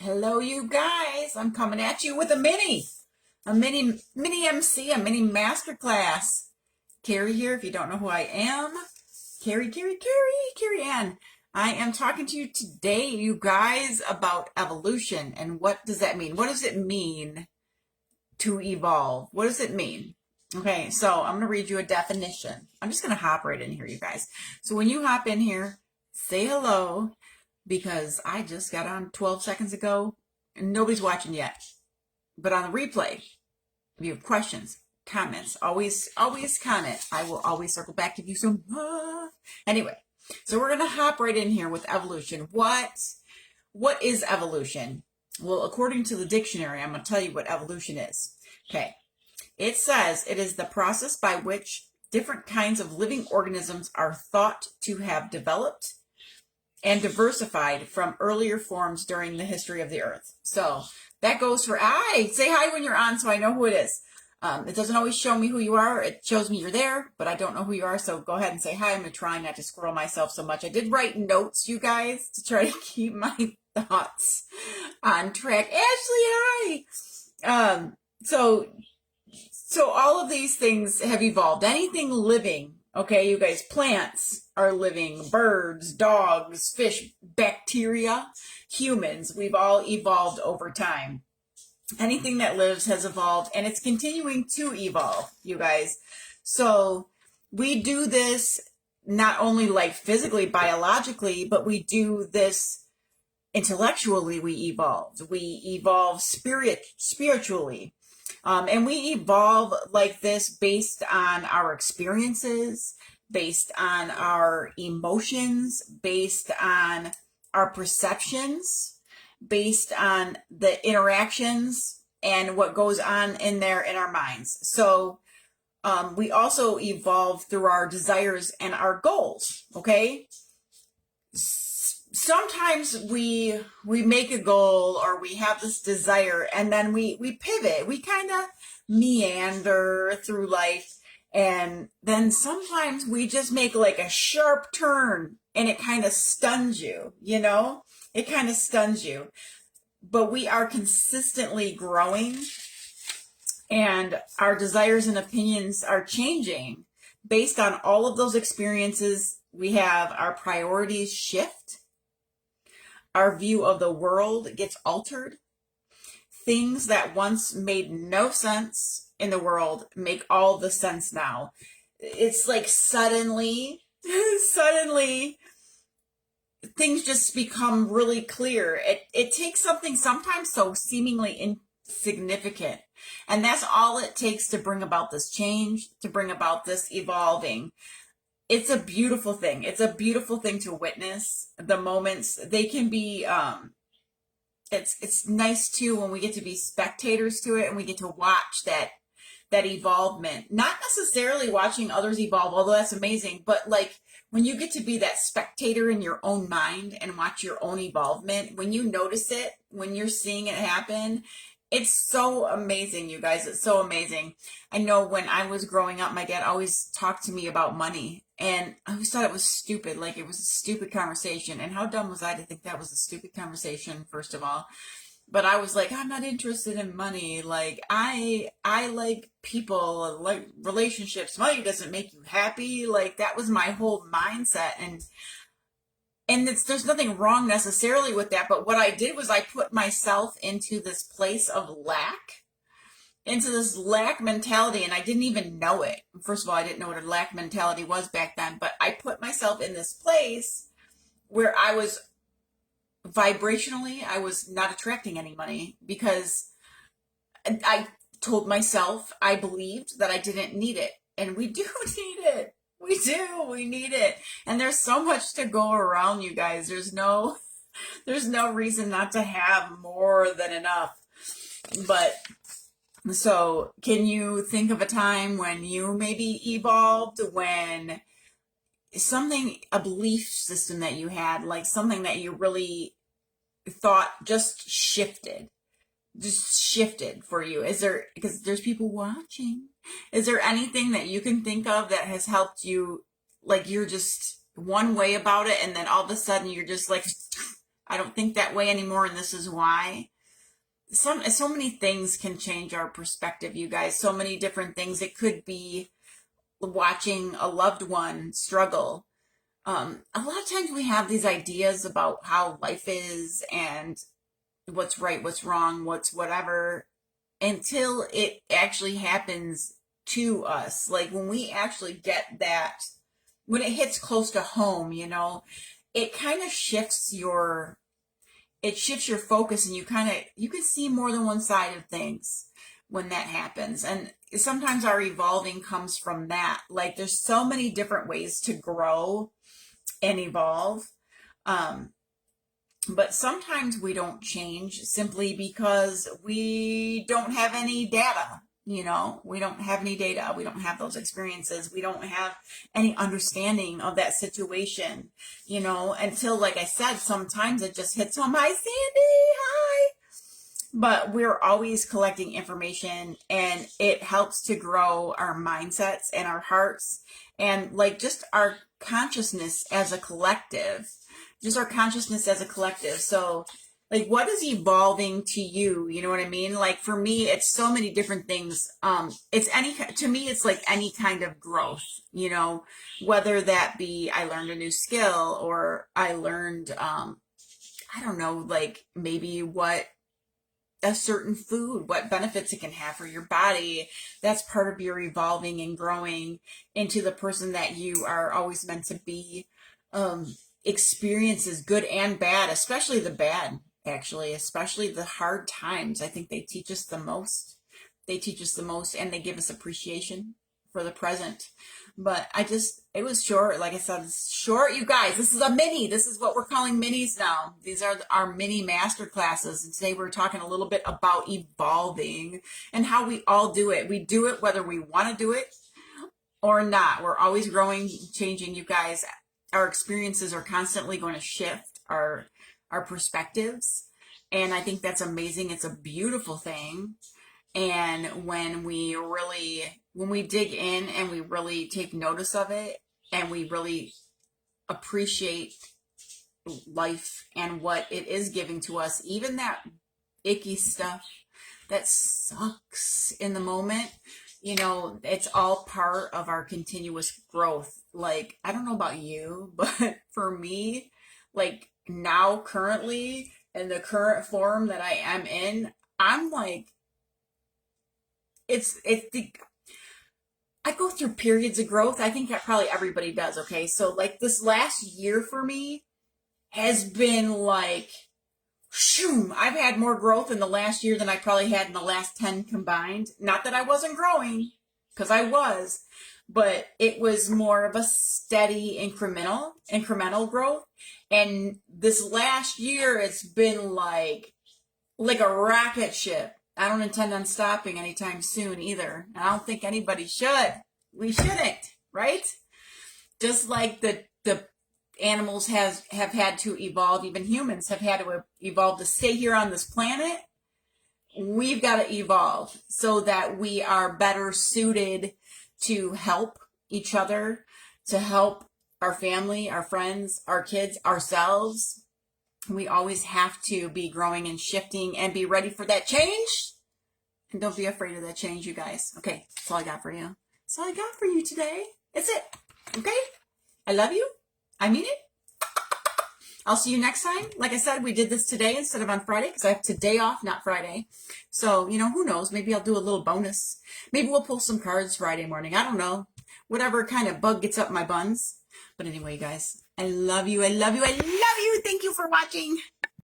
Hello, you guys. I'm coming at you with a mini MC, a mini masterclass. Carrie here, if you don't know who I am. Carrie Ann. I am talking to you today, you guys, about evolution. And what does that mean? What does it mean to evolve? What does it mean? Okay, so I'm going to read you a definition. I'm just going to hop right in here, you guys. So when you hop in here, say hello, because I just got on 12 seconds ago and nobody's watching yet. But on the replay, if you have questions, comments, always comment. I will always circle back to you soon. Anyway, so we're going to hop right in here with evolution. What is evolution? Well, according to the dictionary, I'm going to tell you what evolution is. Okay. It says it is the process by which different kinds of living organisms are thought to have developed and diversified from earlier forms during the history of the earth. So that goes for say hi when you're on so I know who it is. It doesn't always show me who you are. It shows me you're there, but I don't know who you are. So go ahead and say hi. I'm trying not to squirrel myself so much. I did write notes, you guys, to try to keep my thoughts on track. Ashley, hi. So all of these things have evolved. Anything living, okay, you guys, plants are living, birds, dogs, fish, bacteria, humans, we've all evolved over time. Anything that lives has evolved, and it's continuing to evolve, you guys. So we do this not only like physically, biologically, but we do this intellectually. We evolve spiritually. And we evolve like this based on our experiences, based on our emotions, based on our perceptions, based on the interactions and what goes on in there in our minds. So we also evolve through our desires and our goals, okay? Sometimes we make a goal or we have this desire and then we pivot. We kind of meander through life, and then sometimes we just make like a sharp turn and it kind of stuns you, It kind of stuns you. But we are consistently growing, and our desires and opinions are changing based on all of those experiences. We have our priorities shift. Our view of the world gets altered. Things that once made no sense in the world make all the sense now. It's like suddenly, things just become really clear. It takes something sometimes so seemingly insignificant. And that's all it takes to bring about this change, to bring about this evolving. It's a beautiful thing. It's a beautiful thing to witness. The moments, they can be, it's nice too when we get to be spectators to it and we get to watch that evolvement. Not necessarily watching others evolve, although that's amazing, but like when you get to be that spectator in your own mind and watch your own evolvement, when you notice it, when you're seeing it happen, it's so amazing, you guys. It's so amazing. I know when I was growing up, my dad always talked to me about money, and I always thought it was stupid. Like it was a stupid conversation. And how dumb was I to think that was a stupid conversation, first of all? But I was like, I'm not interested in money. Like I like people, like relationships. Money doesn't make you happy. Like that was my whole mindset. And there's nothing wrong necessarily with that, but what I did was I put myself into this place of lack, into this lack mentality, and I didn't even know it. First of all, I didn't know what a lack mentality was back then, but I put myself in this place where I was vibrationally, I was not attracting any money because I told myself, I believed that I didn't need it, and we do need it. We need it. And there's so much to go around, you guys. There's no reason not to have more than enough. But so can you think of a time when you maybe evolved, when a belief system that you had, like something that you really thought just shifted for you? Because there's people watching, is there anything that you can think of that has helped you, like you're just one way about it and then all of a sudden you're just like I don't think that way anymore, and this is why. So many things can change our perspective, you guys. So many different things. It could be watching a loved one struggle. A lot of times we have these ideas about how life is and what's right, what's wrong, what's whatever, until it actually happens to us. Like when we actually get that, when it hits close to home, it kind of shifts your focus, and you can see more than one side of things when that happens. And sometimes our evolving comes from that. Like there's so many different ways to grow and evolve. But sometimes we don't change simply because we don't have any data. We don't have any data. We don't have those experiences. We don't have any understanding of that situation, until, like I said, sometimes it just hits home. Hi, Sandy. Hi. But we're always collecting information, and it helps to grow our mindsets and our hearts and like just our consciousness as a collective. So like, what is evolving to you? You know what I mean? Like for me, it's so many different things. To me, it's like any kind of growth, whether that be I learned a new skill, or I learned, I don't know, like maybe what a certain food, what benefits it can have for your body. That's part of your evolving and growing into the person that you are always meant to be. Experiences, good and bad, especially the bad, actually, especially the hard times. I think they teach us the most. And they give us appreciation for the present. But it was short. Like I said, it's short, you guys. This is a mini. This is what we're calling minis now. These are our mini master classes. And today we're talking a little bit about evolving and how we all do it. We do it whether we want to do it or not. We're always growing, changing, you guys. Our experiences are constantly going to shift our perspectives. And I think that's amazing. It's a beautiful thing. And when we dig in and we really take notice of it, and we really appreciate life and what it is giving to us, even that icky stuff that sucks in the moment, it's all part of our continuous growth. Like, I don't know about you, but for me, like now currently in the current form that I am in, I'm like, I go through periods of growth. I think that probably everybody does. Okay. So like this last year for me has been like, shoom, I've had more growth in the last year than I probably had in the last 10 combined. Not that I wasn't growing, because I was, but it was more of a steady incremental growth. And this last year, it's been like a rocket ship. I don't intend on stopping anytime soon either. And I don't think anybody should. We shouldn't, right? Just like the animals have had to evolve, even humans have had to evolve to stay here on this planet. We've got to evolve so that we are better suited to help each other, to help our family, our friends, our kids, ourselves. We always have to be growing and shifting and be ready for that change. And don't be afraid of that change, you guys. Okay, that's all I got for you. That's all I got for you today. That's it. Okay? I love you. I mean it. I'll see you next time. Like I said, we did this today instead of on Friday because I have today off, not Friday. So, who knows? Maybe I'll do a little bonus. Maybe we'll pull some cards Friday morning. I don't know. Whatever kind of bug gets up my buns. But anyway, you guys, I love you. I love you. I love you. Thank you for watching.